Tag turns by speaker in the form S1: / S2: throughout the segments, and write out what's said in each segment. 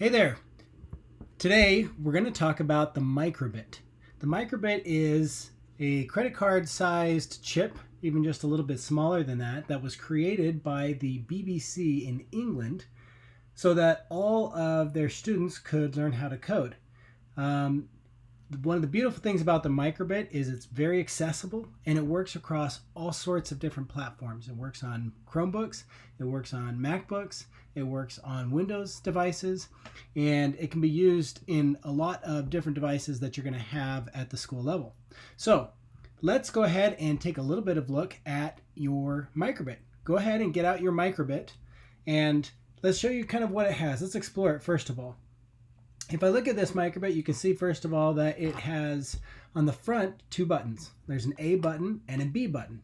S1: Hey there. Today we're going to talk about the Microbit. The Microbit is a credit card sized chip, even just a little bit smaller than that was created by the BBC in England so that all of their students could learn how to code. Um, One of the beautiful things about the Microbit is it's very accessible and it works across all sorts of different platforms. It works on Chromebooks, it works on MacBooks, it works on Windows devices, and it can be used in a lot of different devices that you're going to have at the school level. So let's go ahead and take a little bit of a look at your Microbit. Go ahead and get out your Microbit and let's show you kind of what it has. Let's explore it first of all. If I look at this Microbit, you can see first of all that it has on the front two buttons. There's an A button and a B button.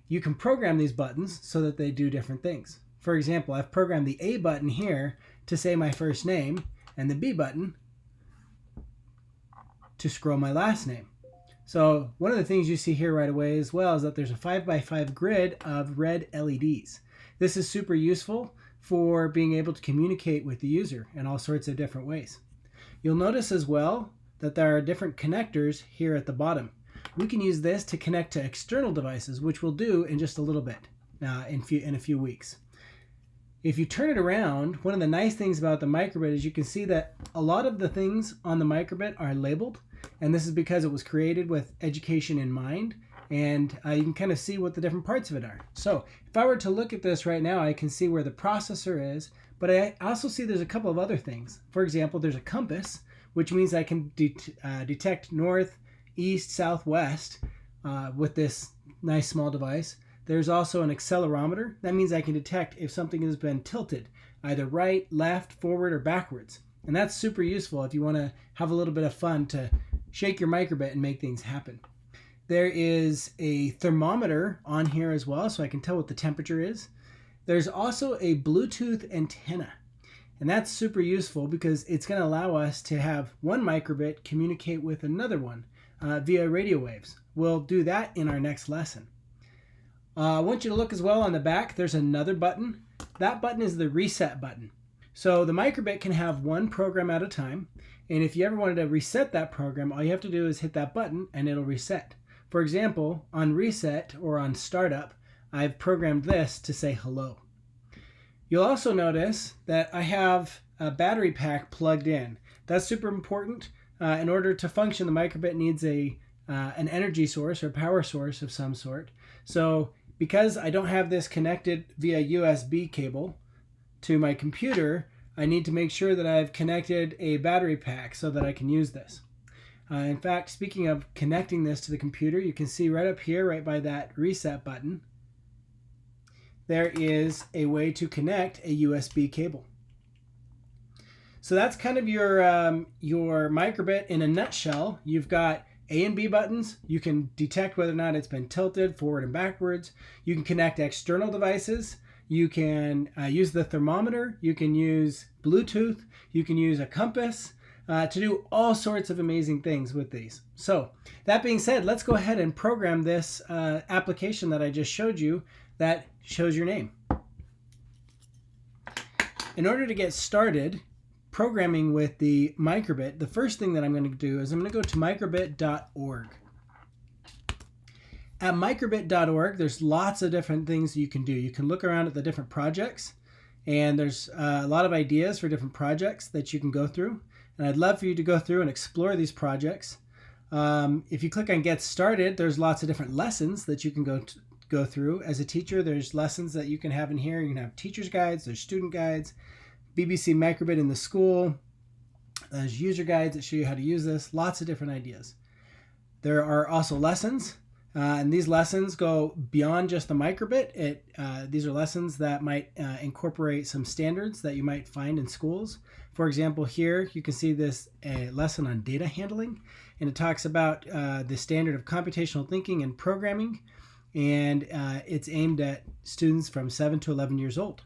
S1: You can program these buttons so that they do different things. For example, I've programmed the A button here to say my first name and the B button to scroll my last name. So one of the things you see here right away as well is that there's a 5x5 grid of red LEDs. This is super useful for being able to communicate with the user in all sorts of different ways. You'll notice as well that there are different connectors here at the bottom. We can use this to connect to external devices, which we'll do in just a little bit, in a few weeks. If you turn it around, one of the nice things about the Microbit is you can see that a lot of the things on the Microbit are labeled, and this is because it was created with education in mind, and you can kind of see what the different parts of it are. So if I were to look at this right now, I can see where the processor is, but I also see there's a couple of other things. For example, there's a compass, which means I can detect north, east, south, west with this nice small device. There's also an accelerometer. That means I can detect if something has been tilted, either right, left, forward, or backwards. And that's super useful if you want to have a little bit of fun to shake your Microbit and make things happen. There is a thermometer on here as well, so I can tell what the temperature is. There's also a Bluetooth antenna, and that's super useful because it's going to allow us to have one Microbit communicate with another one via radio waves. We'll do that in our next lesson. I want you to look as well on the back. There's another button. That button is the reset button. So the Microbit can have one program at a time, and if you ever wanted to reset that program, all you have to do is hit that button and it'll reset. For example, on reset or on startup, I've programmed this to say hello. You'll also notice that I have a battery pack plugged in. That's super important. In order to function, the Microbit needs an energy source or power source of some sort. So because I don't have this connected via USB cable to my computer, I need to make sure that I've connected a battery pack so that I can use this. In fact, speaking of connecting this to the computer, you can see right up here, right by that reset button, there is a way to connect a USB cable. So that's kind of your Microbit in a nutshell. You've got A and B buttons. You can detect whether or not it's been tilted forward and backwards. You can connect external devices. You can use the thermometer. You can use Bluetooth. You can use a compass to do all sorts of amazing things with these. So that being said, let's go ahead and program this application that I just showed you that shows your name. In order to get started programming with the Microbit, the first thing that I'm going to do is I'm going to go to microbit.org. At microbit.org, there's lots of different things you can do. You can look around at the different projects, and there's a lot of ideas for different projects that you can go through. And I'd love for you to go through and explore these projects. If you click on Get Started, there's lots of different lessons that you can go through. As a teacher, there's lessons that you can have in here. You can have teacher's guides, there's student guides, BBC Microbit in the school, there's user guides that show you how to use this, lots of different ideas. There are also lessons, and these lessons go beyond just the Microbit. These are lessons that might incorporate some standards that you might find in schools. For example, here you can see this lesson on data handling, and it talks about the standard of computational thinking and programming, and it's aimed at students from 7 to 11 years old.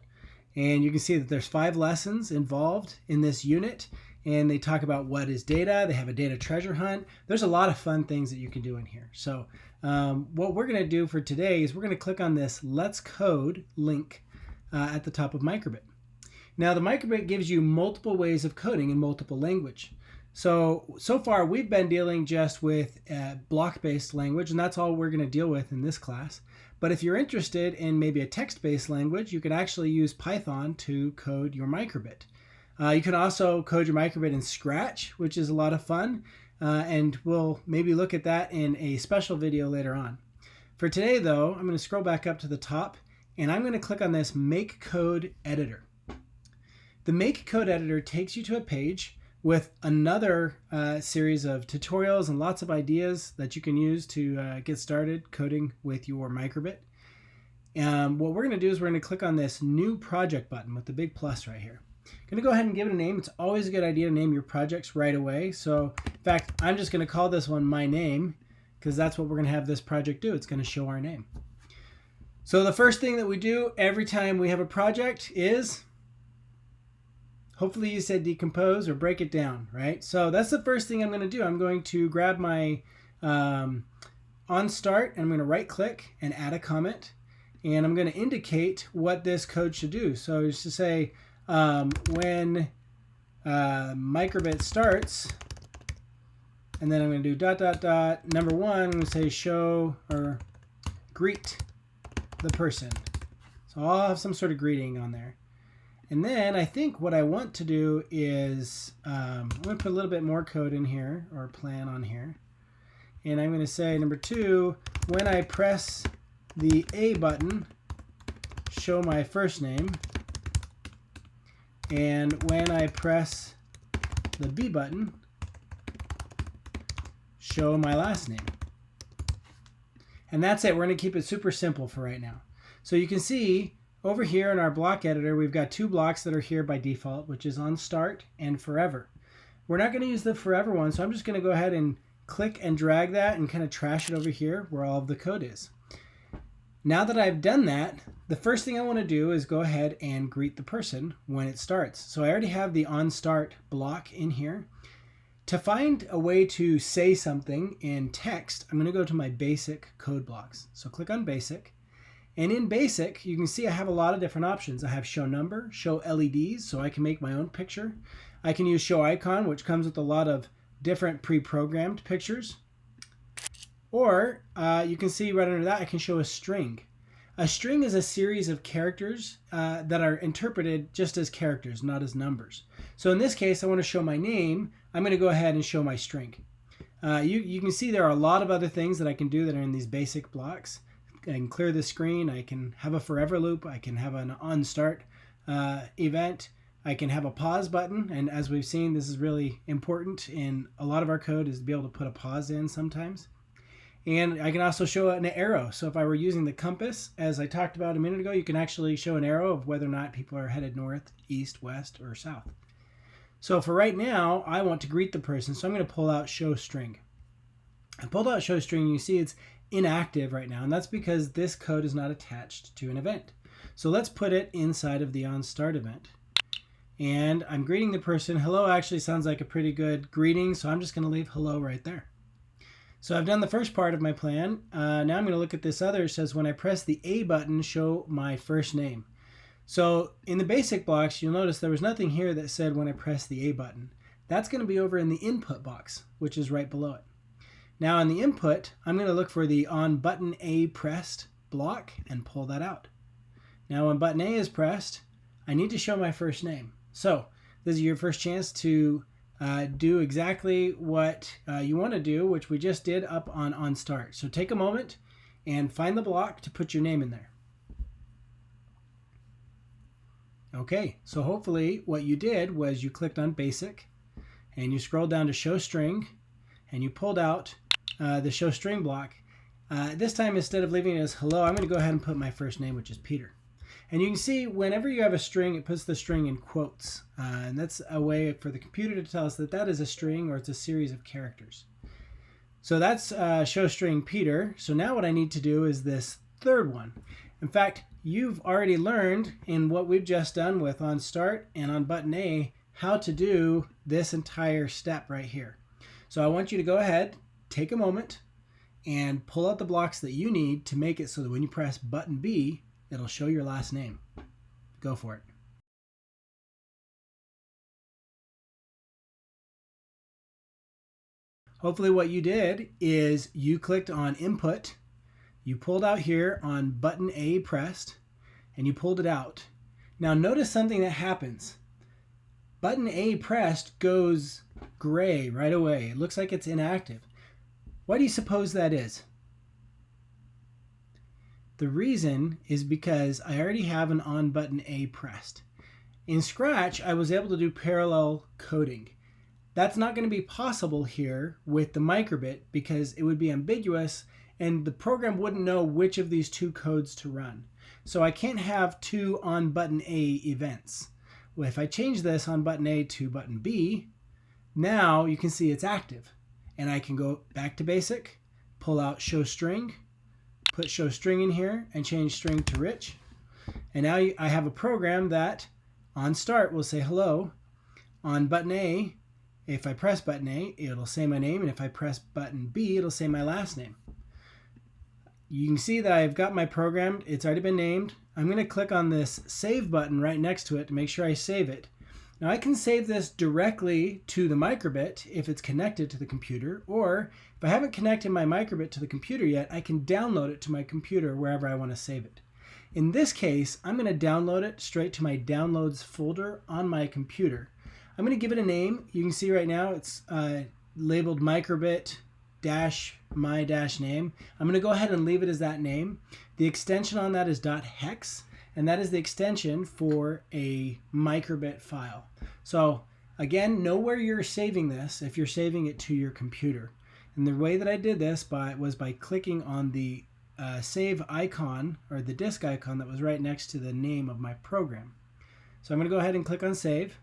S1: And you can see that there's 5 lessons involved in this unit, and they talk about what is data. They have a data treasure hunt. There's a lot of fun things that you can do in here. So what we're going to do for today is we're going to click on this Let's Code link at the top of Microbit. Now the Microbit gives you multiple ways of coding in multiple language. So far we've been dealing just with block-based language, and that's all we're going to deal with in this class. But if you're interested in maybe a text-based language, you can actually use Python to code your Microbit. You can also code your Microbit in Scratch, which is a lot of fun, and we'll maybe look at that in a special video later on. For today though, I'm going to scroll back up to the top, and I'm going to click on this Make Code Editor. The Make Code Editor takes you to a page with another series of tutorials and lots of ideas that you can use to get started coding with your Microbit. What we're going to do is we're going to click on this New Project button with the big plus right here. I'm going to go ahead and give it a name. It's always a good idea to name your projects right away. So in fact, I'm just going to call this one My Name, because that's what we're going to have this project do. It's going to show our name. So the first thing that we do every time we have a project is, hopefully you said decompose or break it down, right? So that's the first thing I'm going to do. I'm going to grab my on start, and I'm going to right click and add a comment, and I'm going to indicate what this code should do. So just to say when Microbit starts, and then I'm going to do dot dot dot number one. I'm going to say show or greet the person. So I'll have some sort of greeting on there. And then I think what I want to do is I'm going to put a little bit more code in here, or plan on here. And I'm going to say number two, when I press the A button, show my first name. And when I press the B button, show my last name. And that's it. We're going to keep it super simple for right now. So you can see over here in our block editor, we've got two blocks that are here by default, which is on start and forever. We're not going to use the forever one, so I'm just going to go ahead and click and drag that and kind of trash it over here where all of the code is. Now that I've done that, the first thing I want to do is go ahead and greet the person when it starts. So I already have the on start block in here. To find a way to say something in text, I'm going to go to my basic code blocks. So click on basic. And in basic, you can see I have a lot of different options. I have show number, show LEDs, so I can make my own picture. I can use show icon, which comes with a lot of different pre-programmed pictures. Or you can see right under that, I can show a string. A string is a series of characters that are interpreted just as characters, not as numbers. So in this case, I want to show my name. I'm going to go ahead and show my string. You can see there are a lot of other things that I can do that are in these basic blocks. I can clear the screen. I can have a forever loop. I can have an on start event. I can have a pause button. And as we've seen, this is really important in a lot of our code, is to be able to put a pause in sometimes. And I can also show an arrow. So if I were using the compass, as I talked about a minute ago, you can actually show an arrow of whether or not people are headed north, east, west, or south. So for right now, I want to greet the person. So I'm going to pull out show string. I pulled out show string. You see it's inactive right now, and that's because this code is not attached to an event. So let's put it inside of the on start event. And I'm greeting the person. Hello actually sounds like a pretty good greeting, so I'm just going to leave hello right there. So I've done the first part of my plan. Now I'm going to look at this other. It says when I press the A button, show my first name. So in the basic blocks, you'll notice there was nothing here that said when I press the A button. That's going to be over in the input box, which is right below it. Now on the input, I'm going to look for the on button A pressed block and pull that out. Now when button A is pressed, I need to show my first name. So this is your first chance to do exactly what you want to do, which we just did up on start. So take a moment and find the block to put your name in there. Okay, so hopefully what you did was you clicked on basic and you scrolled down to show string and you pulled out the show string block. This time, instead of leaving it as hello, I'm going to go ahead and put my first name, which is Peter. And you can see whenever you have a string, it puts the string in quotes. And that's a way for the computer to tell us that that is a string or it's a series of characters. So that's show string Peter. So now what I need to do is this third one. In fact, you've already learned in what we've just done with on start and on button A how to do this entire step right here. So I want you to go ahead, take a moment, and pull out the blocks that you need to make it so that when you press button B, it'll show your last name. Go for it. Hopefully what you did is you clicked on input, you pulled out here on button A pressed, and you pulled it out. Now notice something that happens. Button A pressed goes gray right away. It looks like it's inactive. Why do you suppose that is? The reason is because I already have an on button A pressed. In Scratch, I was able to do parallel coding. That's not going to be possible here with the Microbit because it would be ambiguous and the program wouldn't know which of these two codes to run. So I can't have two on button A events. Well, if I change this on button A to button B, now you can see it's active. And I can go back to basic, pull out show string, put show string in here and change string to rich. And now I have a program that on start will say hello. On button A, if I press button A, it'll say my name, and if I press button B, it'll say my last name. You can see that I've got my program. It's already been named. I'm going to click on this save button right next to it to make sure I save it. Now I can save this directly to the Microbit if it's connected to the computer, or if I haven't connected my Microbit to the computer yet, I can download it to my computer wherever I want to save it. In this case, I'm going to download it straight to my downloads folder on my computer. I'm going to give it a name. You can see right now it's labeled Microbit my name. I'm going to go ahead and leave it as that name. The extension on that is .hex, and that is the extension for a Microbit file. So again, know where you're saving this if you're saving it to your computer. And the way that I did this was by clicking on the save icon, or the disk icon that was right next to the name of my program. So I'm going to go ahead and click on save.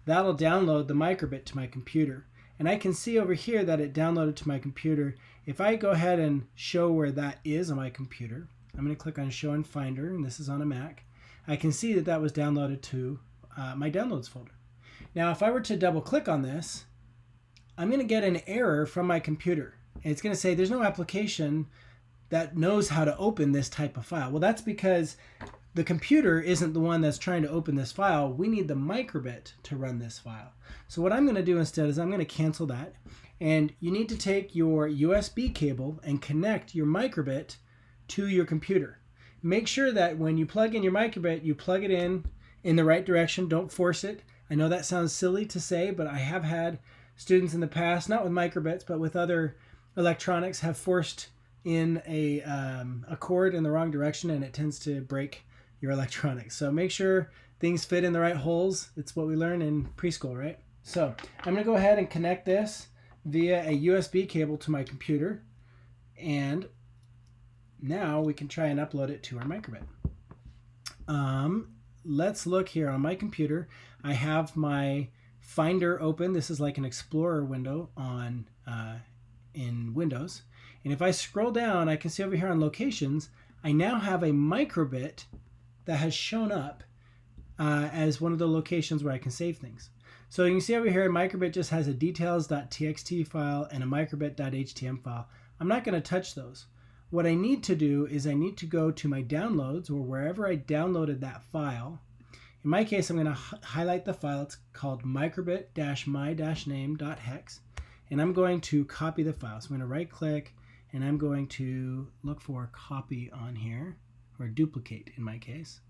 S1: That'll download the Microbit to my computer. And I can see over here that it downloaded to my computer. If I go ahead and show where that is on my computer, I'm going to click on show in Finder, and this is on a Mac. I can see that that was downloaded to my downloads folder. Now if I were to double click on this, I'm going to get an error from my computer. And it's going to say there's no application that knows how to open this type of file. Well, that's because the computer isn't the one that's trying to open this file. We need the Microbit to run this file. So what I'm going to do instead is I'm going to cancel that. And you need to take your USB cable and connect your Microbit to your computer. Make sure that when you plug in your Microbit, you plug it in the right direction. Don't force it. I know that sounds silly to say, but I have had students in the past, not with Microbits, but with other electronics, have forced in a cord in the wrong direction, and it tends to break your electronics. So make sure things fit in the right holes. It's what we learn in preschool, right? So I'm going to go ahead and connect this via a USB cable to my computer, and now we can try and upload it to our Microbit. Let's look here on my computer. I have my Finder open. This is like an Explorer window on in Windows. And if I scroll down, I can see over here on locations, I now have a Microbit that has shown up as one of the locations where I can save things. So you can see over here, Microbit just has a details.txt file and a microbit.htm file. I'm not going to touch those. What I need to do is I need to go to my downloads, or wherever I downloaded that file. In my case, I'm going to highlight the file. It's called microbit-my-name.hex, and I'm going to copy the file. So I'm going to right click, and I'm going to look for copy on here, or duplicate in my case.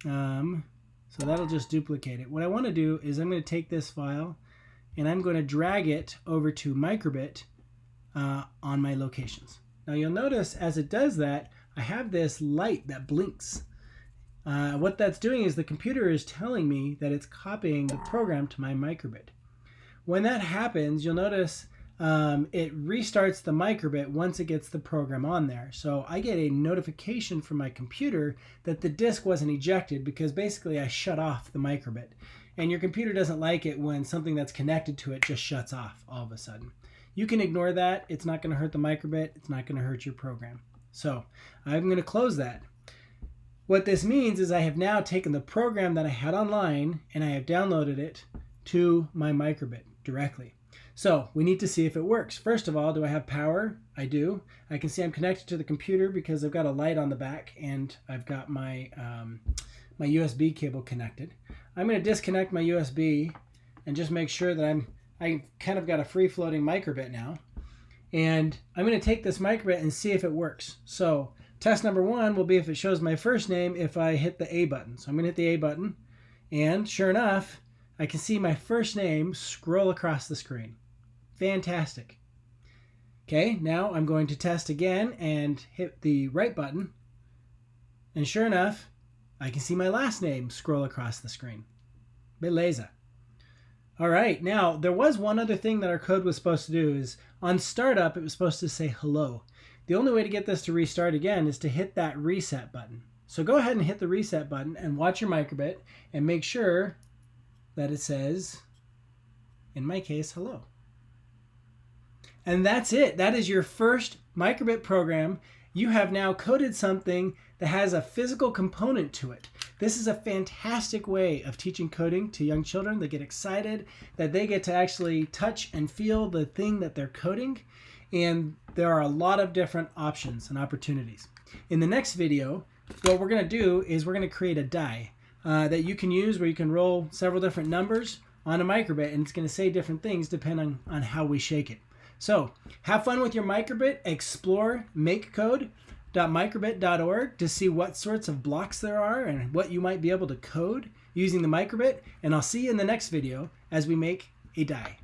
S1: So that'll just duplicate it. What I want to do is I'm going to take this file and I'm going to drag it over to Microbit on my locations. Now you'll notice as it does that, I have this light that blinks. What that's doing is the computer is telling me that it's copying the program to my Microbit. When that happens, you'll notice it restarts the Microbit once it gets the program on there. So I get a notification from my computer that the disk wasn't ejected because basically I shut off the Microbit. And your computer doesn't like it when something that's connected to it just shuts off all of a sudden. You can ignore that. It's not going to hurt the Microbit. It's not going to hurt your program. So I'm going to close that. What this means is I have now taken the program that I had online and I have downloaded it to my Microbit directly. So we need to see if it works. First of all, do I have power? I do. I can see I'm connected to the computer because I've got a light on the back and I've got my my USB cable connected. I'm going to disconnect my USB and just make sure that I kind of got a free-floating microbit now. And I'm going to take this microbit and see if it works. So test number 1 will be if it shows my first name if I hit the A button. So I'm going to hit the A button. And sure enough, I can see my first name scroll across the screen. Fantastic. Okay, now I'm going to test again and hit the right button. And sure enough, I can see my last name scroll across the screen. Beleza. All right, now there was one other thing that our code was supposed to do is on startup, it was supposed to say hello. The only way to get this to restart again is to hit that reset button. So go ahead and hit the reset button and watch your microbit and make sure that it says, in my case, hello. And that's it. That is your first microbit program. You have now coded something that has a physical component to it. This is a fantastic way of teaching coding to young children. They get excited that they get to actually touch and feel the thing that they're coding. And there are a lot of different options and opportunities. In the next video, what we're going to do is we're going to create a die that you can use where you can roll several different numbers on a microbit, and it's going to say different things depending on how we shake it. So have fun with your microbit. Explore makecode.microbit.org to see what sorts of blocks there are and what you might be able to code using the microbit. And I'll see you in the next video as we make a die.